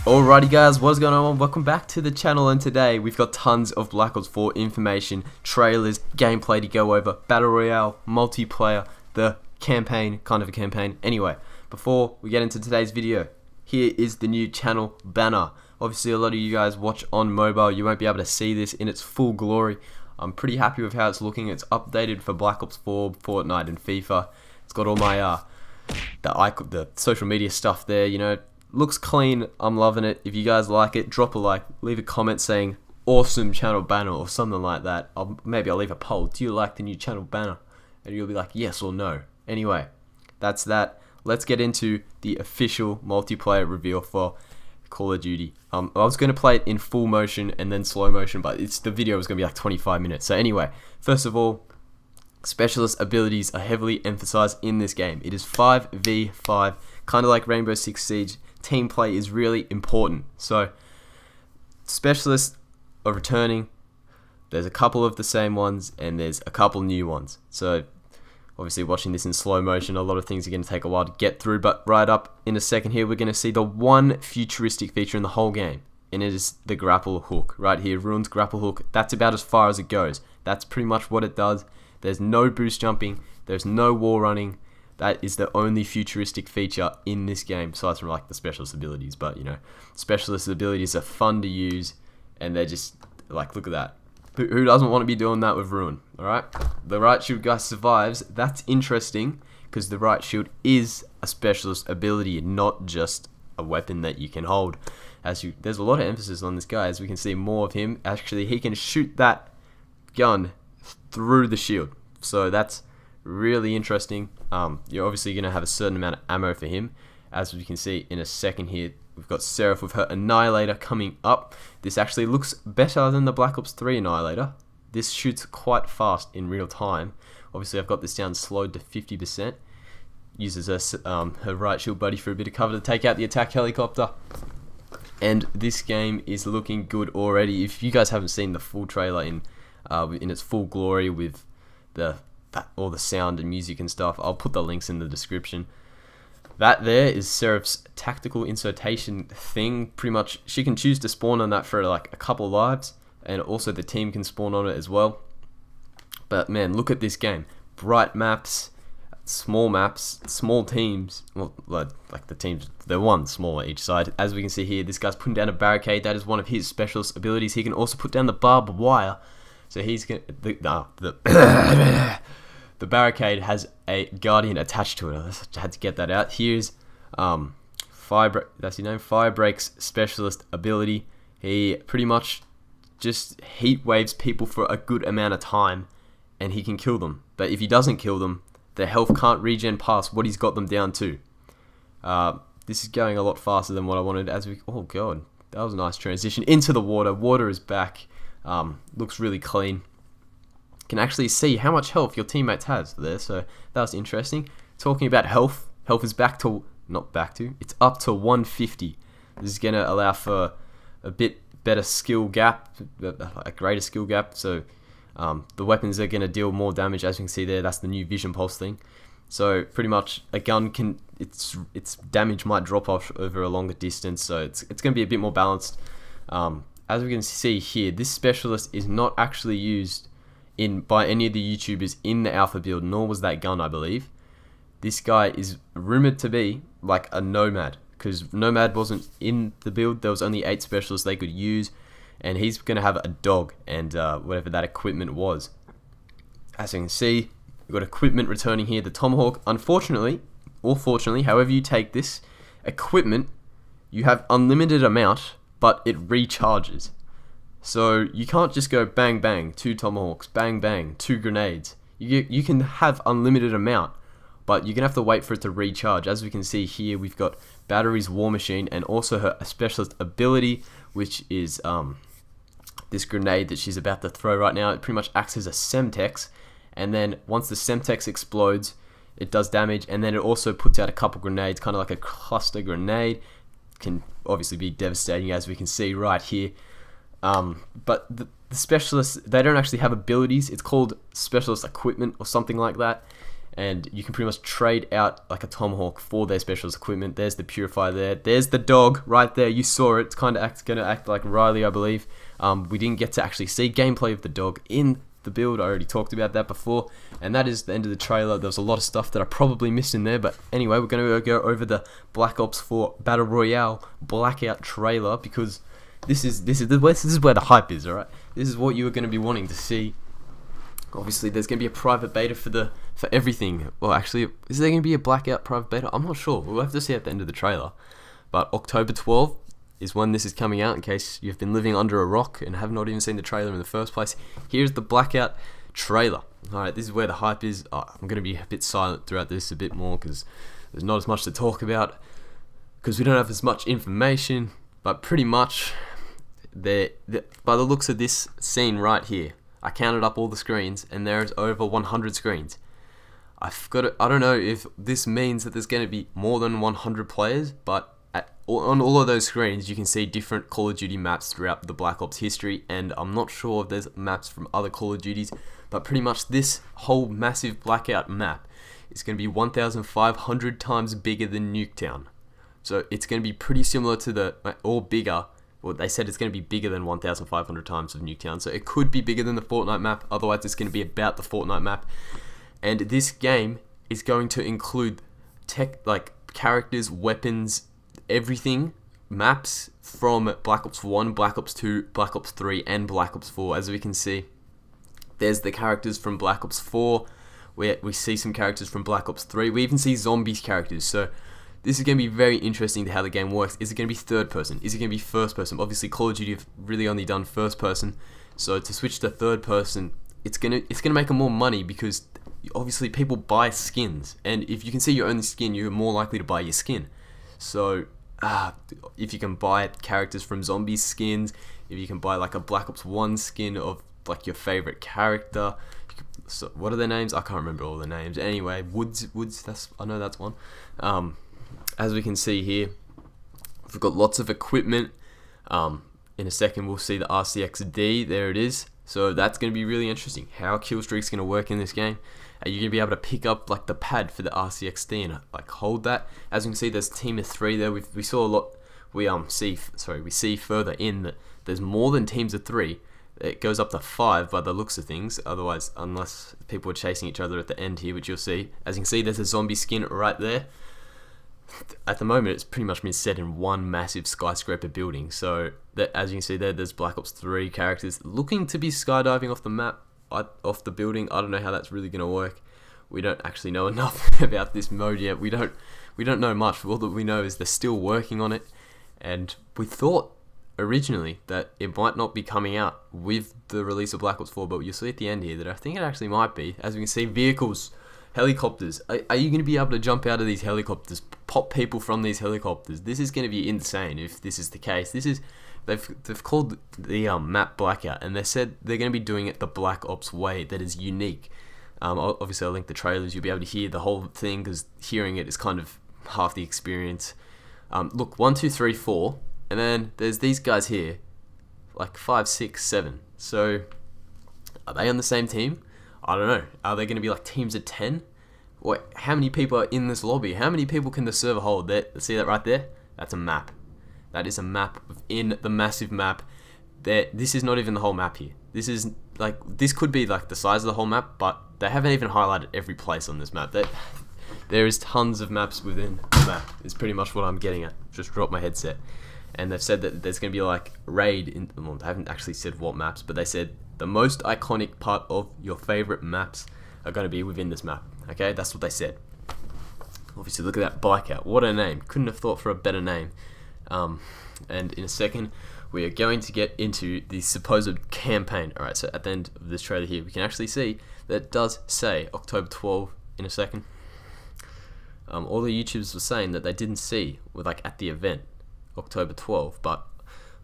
Alrighty guys, what's going on? Welcome back to the channel, and today we've got tons of Black Ops 4 information, trailers, gameplay to go over, Battle Royale, multiplayer, the campaign, kind of a campaign. Anyway, before we get into today's video, here is the new channel banner. Obviously a lot of you guys watch on mobile, you won't be able to see this in its full glory. I'm pretty happy with how it's looking. It's updated for Black Ops 4, Fortnite and FIFA. It's got all my the social media stuff there, you know. Looks clean, I'm loving it. If you guys like it, drop a like, leave a comment saying awesome channel banner or something like that. Maybe I'll leave a poll. Do you like the new channel banner? And you'll be like yes or no. Anyway, that's that. Let's get into the official multiplayer reveal for Call of Duty. I was going to play it in full motion and then slow motion, but the video was going to be like 25 minutes. So anyway, first of all, specialist abilities are heavily emphasized in this game. It is 5v5, kind of like Rainbow Six Siege. Team play is really important. So specialists are returning. There's a couple of the same ones and there's a couple new ones. So obviously watching this in slow motion, a lot of things are going to take a while to get through, but right up in a second here we're going to see the one futuristic feature in the whole game, and it is the grapple hook. Right here, Ruin's grapple hook. That's about as far as it goes. That's pretty much what it does. There's no boost jumping, there's no wall running. That is the only futuristic feature in this game, besides from like the specialist abilities. But you know, specialist abilities are fun to use, and they're just like, look at that. Who doesn't want to be doing that with Ruin? All right, the right shield guy survives. That's interesting because the right shield is a specialist ability, not just a weapon that you can hold. There's a lot of emphasis on this guy, as we can see more of him. Actually, he can shoot that gun through the shield, so that's really interesting. You're obviously going to have a certain amount of ammo for him, as we can see in a second here. We've got Seraph with her Annihilator coming up. This actually looks better than the Black Ops 3 Annihilator. This shoots quite fast in real time. Obviously I've got this down slowed to 50%. Uses her right shield buddy for a bit of cover to take out the attack helicopter. And this game is looking good already. If you guys haven't seen the full trailer in its full glory with all the sound and music and stuff, I'll put the links in the description. That there is Seraph's tactical insertion thing. Pretty much she can choose to spawn on that for like a couple lives, and also the team can spawn on it as well. But man, look at this game. Bright maps, small teams. Well, like the teams, they're one smaller each side. As we can see here, this guy's putting down a barricade. That is one of his specialist abilities. He can also put down the barbed wire. So he's gonna the barricade has a guardian attached to it. I had to get that out. Here's that's his name, Firebreak's specialist ability. He pretty much just heat waves people for a good amount of time, and he can kill them. But if he doesn't kill them, their health can't regen past what he's got them down to. This is going a lot faster than what I wanted. Oh god, that was a nice transition into the water. Water is back. Looks really clean. Can actually see how much health your teammates has there, so that was interesting. Talking about health is it's up to 150. This is going to allow for a bit better skill gap, a greater skill gap, so the weapons are going to deal more damage. As you can see there, that's the new vision pulse thing. So pretty much a gun its damage might drop off over a longer distance, so it's going to be a bit more balanced. As we can see here, this specialist is not actually used by any of the YouTubers in the alpha build, nor was that gun, I believe. This guy is rumored to be like a Nomad, because Nomad wasn't in the build. There was only 8 specialists they could use, and he's going to have a dog and whatever that equipment was. As you can see, we've got equipment returning here. The Tomahawk, unfortunately, or fortunately, however you take this, equipment, you have unlimited amount, but it recharges. So you can't just go bang bang, 2 tomahawks, bang bang, 2 grenades. You can have unlimited amount, but you're gonna have to wait for it to recharge. As we can see here, we've got Battery's War Machine and also her specialist ability, which is this grenade that she's about to throw right now. It pretty much acts as a Semtex, and then once the Semtex explodes, it does damage, and then it also puts out a couple grenades, kind of like a cluster grenade. Can obviously be devastating, as we can see right here. But the specialists, they don't actually have abilities. It's called specialist equipment or something like that. and you can pretty much trade out like a tomahawk for their specialist equipment. There's the purifier there. There's the dog right there. You saw it. It's kind of going to act like Riley, I believe. We didn't get to actually see gameplay of the dog in the build. I already talked about that before, and that is the end of the trailer. There was a lot of stuff that I probably missed in there, but anyway, we're going to go over the Black Ops 4 Battle Royale Blackout trailer, because this is where the hype is. All right, this is what you are going to be wanting to see. Obviously, there's going to be a private beta for everything. Well, actually, is there going to be a Blackout private beta? I'm not sure. We'll have to see at the end of the trailer. But October 12th is when this is coming out, in case you've been living under a rock and have not even seen the trailer in the first place. Here's the Blackout trailer. Alright, this is where the hype is. I'm going to be a bit silent throughout this a bit more, because there's not as much to talk about, because we don't have as much information. But pretty much, by the looks of this scene right here, I counted up all the screens, and there's over 100 screens. I don't know if this means that there's going to be more than 100 players, but on all of those screens, you can see different Call of Duty maps throughout the Black Ops history, and I'm not sure if there's maps from other Call of Duties, but pretty much this whole massive Blackout map is going to be 1,500 times bigger than Nuketown. So it's going to be pretty similar to or bigger. Well, they said it's going to be bigger than 1,500 times of Nuketown, so it could be bigger than the Fortnite map. Otherwise, it's going to be about the Fortnite map. And this game is going to include characters, weapons, everything, maps from Black Ops 1, Black Ops 2, Black Ops 3, and Black Ops 4. As we can see, there's the characters from Black Ops 4. We see some characters from Black Ops 3. We even see zombies characters. So this is going to be very interesting to how the game works. Is it going to be third person? Is it going to be first person? Obviously, Call of Duty have really only done first person. So to switch to third person, it's gonna make them more money, because obviously people buy skins, and if you can see your own skin, you're more likely to buy your skin. So if you can buy characters from zombies skins, if you can buy like a Black Ops 1 skin of like your favorite character, so what are their names? I can't remember all the names. Anyway, Woods. I know that's one. As we can see here, we've got lots of equipment. In a second, we'll see the RCXD. There it is. So that's going to be really interesting. How kill streak's going to work in this game. Are you going to be able to pick up like the pad for the RCXD and like hold that? As you can see, there's a team of 3 there. We saw a lot. We see further in that there's more than teams of 3. It goes up to 5 by the looks of things. Otherwise, unless people are chasing each other at the end here, which you'll see. As you can see, there's a zombie skin right there. At the moment, it's pretty much been set in one massive skyscraper building. So that, as you can see there's Black Ops 3 characters looking to be skydiving off the map, off the building. I don't know how that's really going to work. We don't actually know enough about this mode yet. We don't know much. All that we know is they're still working on it, and we thought originally that it might not be coming out with the release of Black Ops 4, but you'll see at the end here that I think it actually might be. As we can see, vehicles, helicopters. Are you going to be able to jump out of these helicopters, pop people from these helicopters? This is going to be insane if this is the case. They've called the map Blackout, and they said they're going to be doing it the Black Ops way that is unique. Obviously, I'll link the trailers. You'll be able to hear the whole thing, because hearing it is kind of half the experience. Look, 1, 2, 3, 4, and then there's these guys here, like 5, 6, 7. So, are they on the same team? I don't know. Are they going to be like teams of 10? Or how many people are in this lobby? How many people can the server hold? See that right there? That's a map. That is a map within the massive map. This is not even the whole map here. This could be like the size of the whole map, but they haven't even highlighted every place on this map. There is tons of maps within the map. Is pretty much what I'm getting at. Just dropped my headset. And they've said that there's going to be like raid. Well, they haven't actually said what maps, but they said the most iconic part of your favorite maps are going to be within this map. Okay, that's what they said. Obviously, look at that Blackout. What a name. Couldn't have thought for a better name. And in a second, we are going to get into the supposed campaign. Alright, so at the end of this trailer here, we can actually see that it does say October 12 in a second. All the YouTubers were saying that they didn't see, like at the event, October 12, but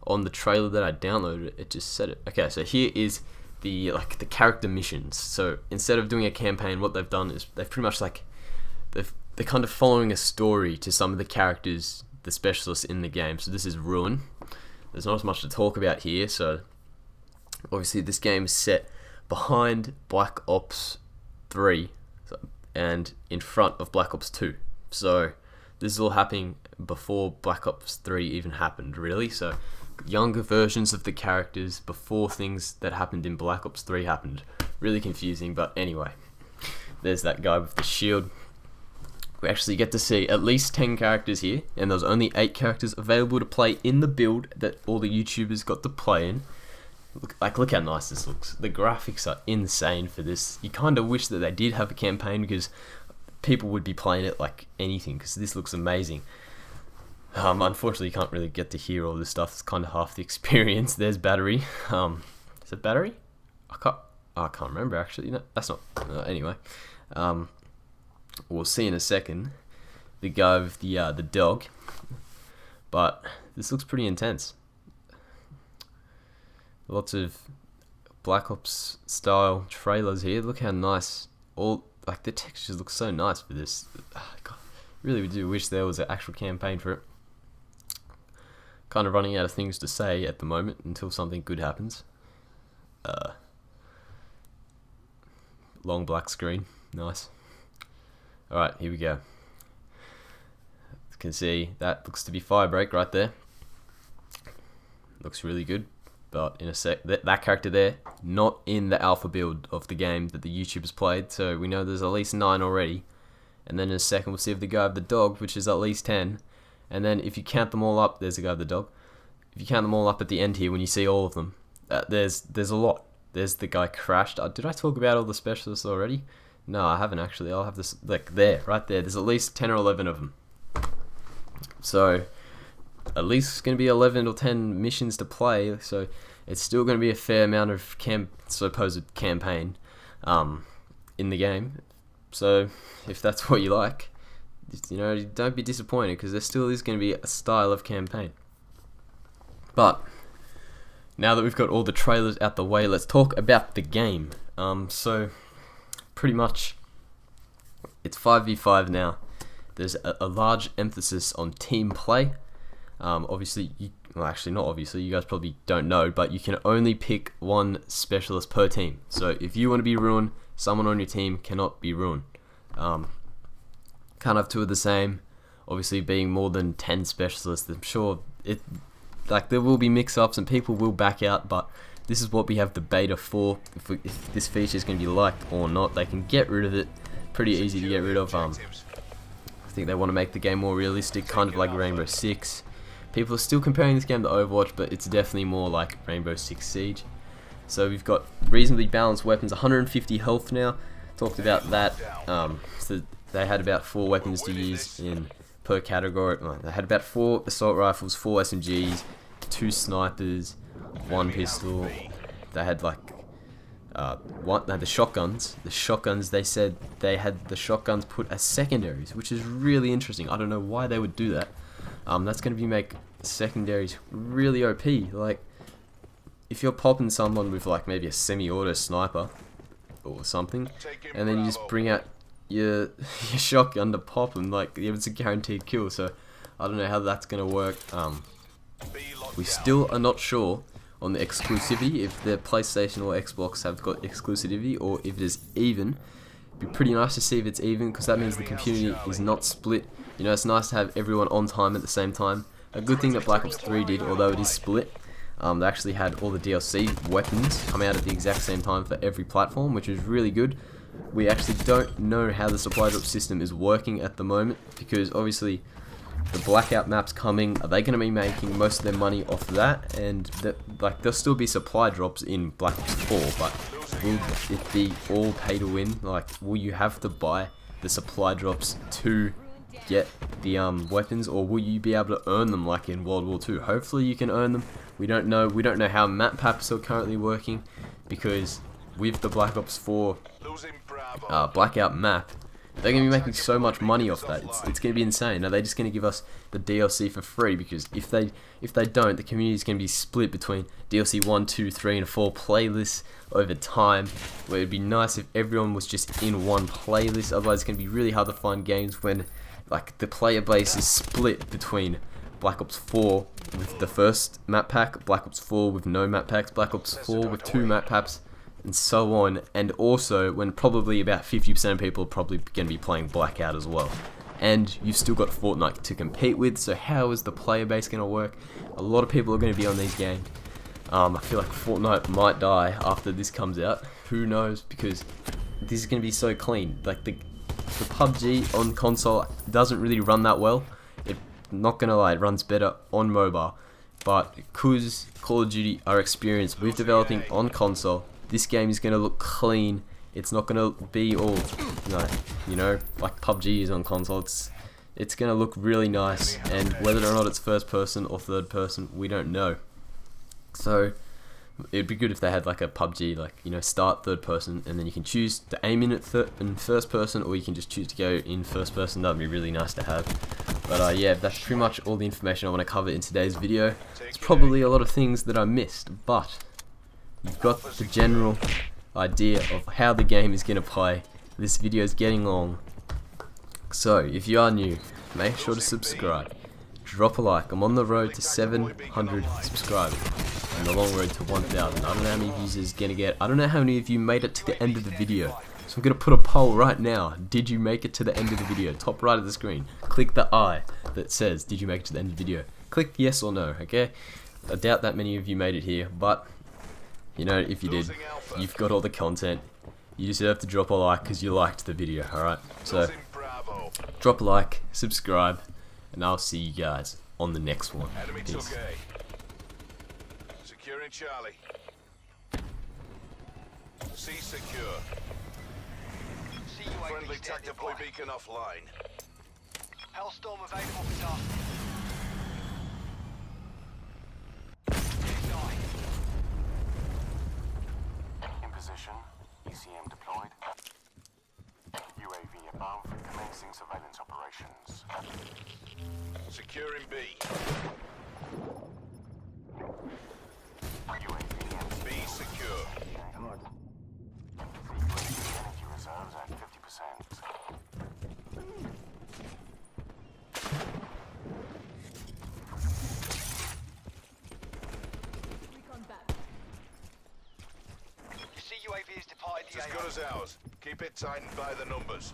on the trailer that I downloaded, it just said it. Okay, so here is the character missions. So instead of doing a campaign, what they've done is they've pretty much they're kind of following a story to some of the characters, the specialists in the game. So this is Ruin. There's not as much to talk about here. So obviously this game is set behind Black Ops 3. So and in front of Black Ops 2. So this is all happening before Black Ops 3 even happened, really. So younger versions of the characters before things that happened in Black Ops 3 happened. Really confusing, but anyway. There's that guy with the shield. We actually get to see at least 10 characters here, and there's only 8 characters available to play in the build that all the YouTubers got to play in. Look how nice this looks. The graphics are insane for this. You kind of wish that they did have a campaign, because people would be playing it like anything, because this looks amazing. Unfortunately, you can't really get to hear all this stuff. It's kind of half the experience. There's battery. Is it battery? I can't remember actually. No, that's not. Anyway, we'll see in a second. The guy with the dog. But this looks pretty intense. Lots of Black Ops style trailers here. Look how nice. All like the textures look so nice for this. God, really do wish there was an actual campaign for it. Kind of running out of things to say at the moment until something good happens. Long black screen, nice. Alright, here we go. You can see that looks to be Firebreak right there. Looks really good, but in a sec, that character there, not in the alpha build of the game that the YouTubers played, so we know there's at least 9 already. And then in a second we'll see if the guy with the dog, which is at least 10. And then if you count them all up, there's the guy with the dog. If you count them all up at the end here, when you see all of them, there's a lot. There's the guy crashed. Did I talk about all the specialists already? No, I haven't actually. I'll have this like there, right there. There's at least 10 or 11 of them. So at least it's going to be 11 or 10 missions to play. So it's still going to be a fair amount of supposed campaign in the game. So if that's what you like, you know, don't be disappointed, because there still is going to be a style of campaign. But now that we've got all the trailers out the way, let's talk about the game. So pretty much it's 5v5 now. There's a large emphasis on team play. Obviously, well, actually not obviously, you guys probably don't know, but you can only pick one specialist per team. So if you want to be Ruin, someone on your team cannot be Ruin. Can't have 2 of the same. Obviously, being more than 10 specialists, I'm sure there will be mix-ups and people will back out, but this is what we have the beta for. If this feature is going to be liked or not, they can get rid of it. Pretty easy to get rid of. I think they want to make the game more realistic, kind of like Rainbow Six. People are still comparing this game to Overwatch, but it's definitely more like Rainbow Six Siege. So we've got reasonably balanced weapons, 150 health now. Talked about that. So they had about 4 weapons to use in per category. They had about 4 assault rifles, 4 SMGs, 2 snipers, 1 pistol. They had like they had the shotguns. The shotguns, they said they had the shotguns put as secondaries, which is really interesting. I don't know why they would do that. That's going to be make secondaries really OP. Like, if you're popping someone with like maybe a semi-auto sniper or something, and then you just bring out your shotgun to pop them, like, it's a guaranteed kill. So I don't know how that's going to work. We still are not sure on the exclusivity, if the PlayStation or Xbox have got exclusivity, or if it is even. It'd be pretty nice to see if it's even, because that means the community is not split. You know, it's nice to have everyone on time at the same time. A good thing that Black Ops 3 did, although it is split, they actually had all the DLC weapons come out at the exact same time for every platform, which is really good. We actually don't know how the supply drop system is working at the moment, because obviously the Blackout map's coming. Are they going to be making most of their money off that? And there'll still be supply drops in Black Ops 4, but will it be all pay to win? Like, will you have to buy the supply drops to get the weapons, or will you be able to earn them like in World War II? Hopefully you can earn them. We don't know. We don't know how map packs are currently working, because with the Black Ops 4 Blackout map, they're going to be making so much money off that. It's going to be insane. Are they just going to give us the DLC for free? Because if they don't, the community is going to be split between DLC 1, 2, 3, and 4 playlists over time. Where it'd be nice if everyone was just in one playlist. Otherwise, it's going to be really hard to find games when like the player base is split between Black Ops 4 with the first map pack, Black Ops 4 with no map packs, Black Ops 4 with 2 map packs, and so on, and also when probably about 50% of people are probably going to be playing Blackout as well. And you've still got Fortnite to compete with, so how is the player base going to work? A lot of people are going to be on these games. I feel like Fortnite might die after this comes out. Who knows? Because this is going to be so clean. Like the PUBG on console doesn't really run that well. Not going to lie, it runs better on mobile. But because Call of Duty are experienced with developing on console, this game is going to look clean. It's not going to be all, like PUBG is on console. It's going to look really nice, and whether or not it's first person or third person, we don't know. So it'd be good if they had like a PUBG, start third person, and then you can choose to aim in first person, or you can just choose to go in first person. That'd be really nice to have. But yeah, that's pretty much all the information I want to cover in today's video. There's probably a lot of things that I missed, but you've got the general idea of how the game is going to play. This video is getting long, so if you are new, make sure to subscribe. Drop a like. I'm on the road to 700 subscribers. On the long road to 1,000. I don't know how many views it's going to get. I don't know how many of you made it to the end of the video. So I'm going to put a poll right now. Did you make it to the end of the video? Top right of the screen. Click the I that says, did you make it to the end of the video? Click yes or no, okay? I doubt that many of you made it here, but, if you did, you've got all the content. You deserve to drop a like because you liked the video, alright? So, drop a like, subscribe, and I'll see you guys on the next one. Peace. Securing Charlie. C secure. Friendly tactical beacon offline. Hellstorm available for task. In position. ECM deployed. UAV above. Commencing surveillance operations. Securing B. UAV and B secure. energy reserves at 50%. You see UAV is departed It's as good as ours. Keep it tightened by the numbers.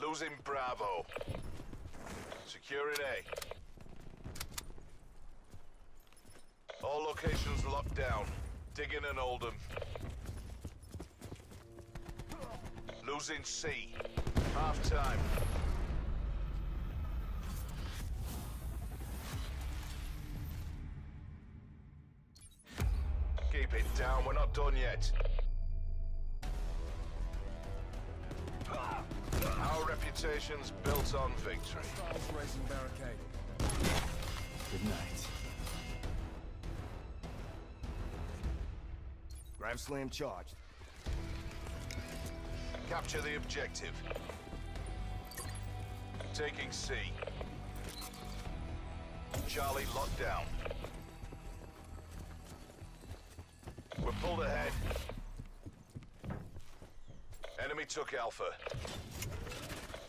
Losing Bravo. Securing A. All locations locked down. Digging and hold 'em. Losing C. Half time. Keep it down, we're not done yet. Our reputation's built on victory. Raising barricade. Good night. Ram slam charged. Capture the objective. Taking C. Charlie locked down. We're pulled ahead. Enemy took Alpha.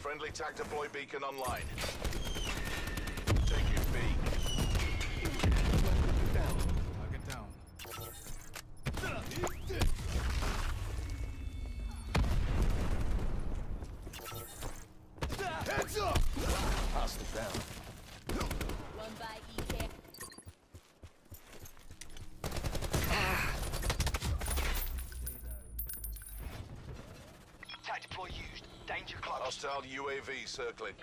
Friendly TAC deploy beacon online. Taking B. Target down. Heads up! Hostile down. Run by EK. TAC deploy used. Danger close. Hostile UAV circling.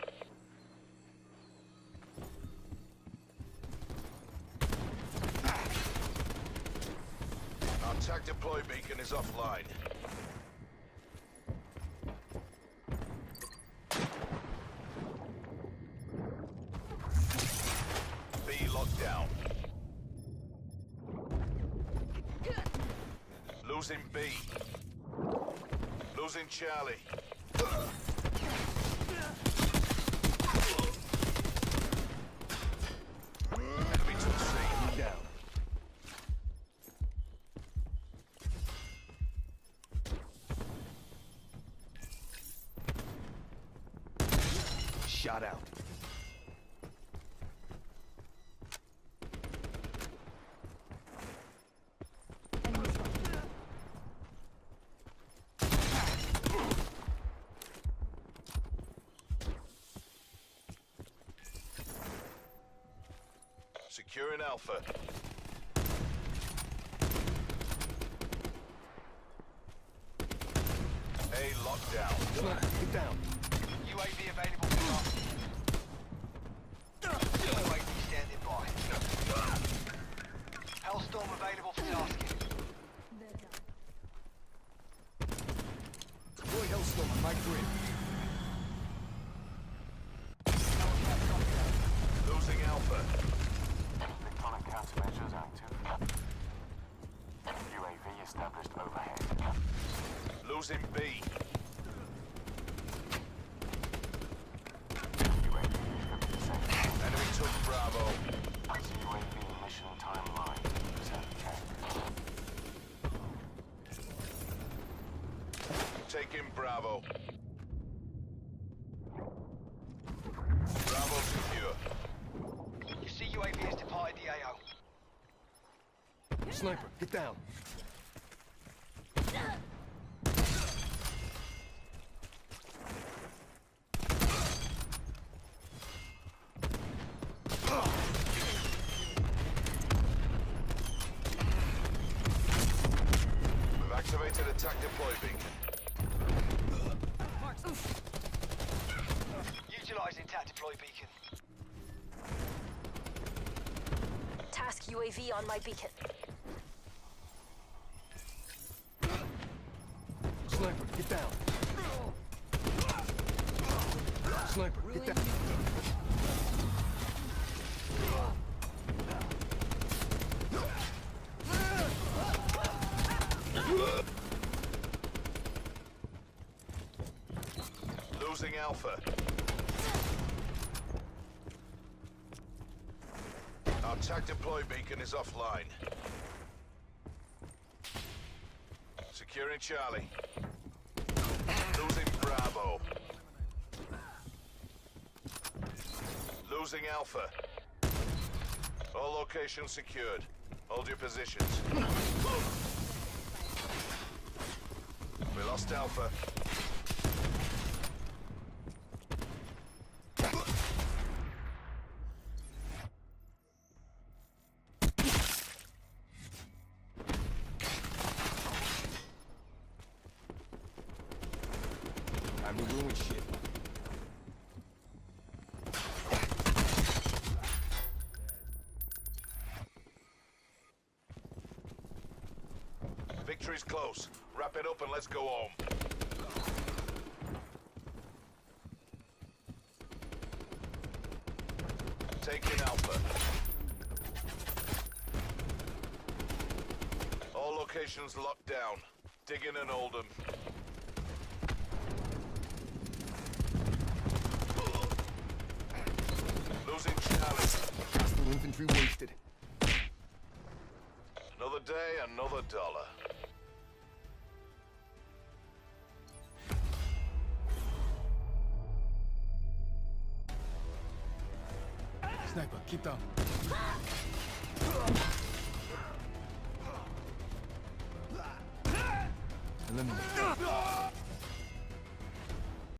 Our TAC deploy beacon is offline. B locked down. Losing B. Losing Charlie. Enemy took C. Down. Shot out. Securing Alpha. A lockdown. Sniper, get down. UAV available for tasking. UAV standing by. Hellstorm available for tasking. Deploy Hellstorm on my grid. Losing Alpha. Electronic countermeasures active. UAV established overhead. Losing B. UAV 50%. Enemy took Bravo. UAV mission timeline. Percent check. Taking Bravo. Bravo secure. You see UAV has departed the AO. Sniper, get down. We've activated attack deploy beacon. Utilizing TAC deploy beacon. Task UAV on my beacon. Sniper, get down. Sniper, get down. Losing Alpha. Our attack deploy beacon is offline. Securing Charlie. Losing Bravo. Losing Alpha. All locations secured. Hold your positions. We lost Alpha. Time to ruin shit. Victory's close. Wrap it up and let's go home. Taking Alpha. All locations locked down. Dig in and hold them. Losing Charlie. Hostile infantry wasted. Another day, another dollar. Sniper, keep down. Eliminate.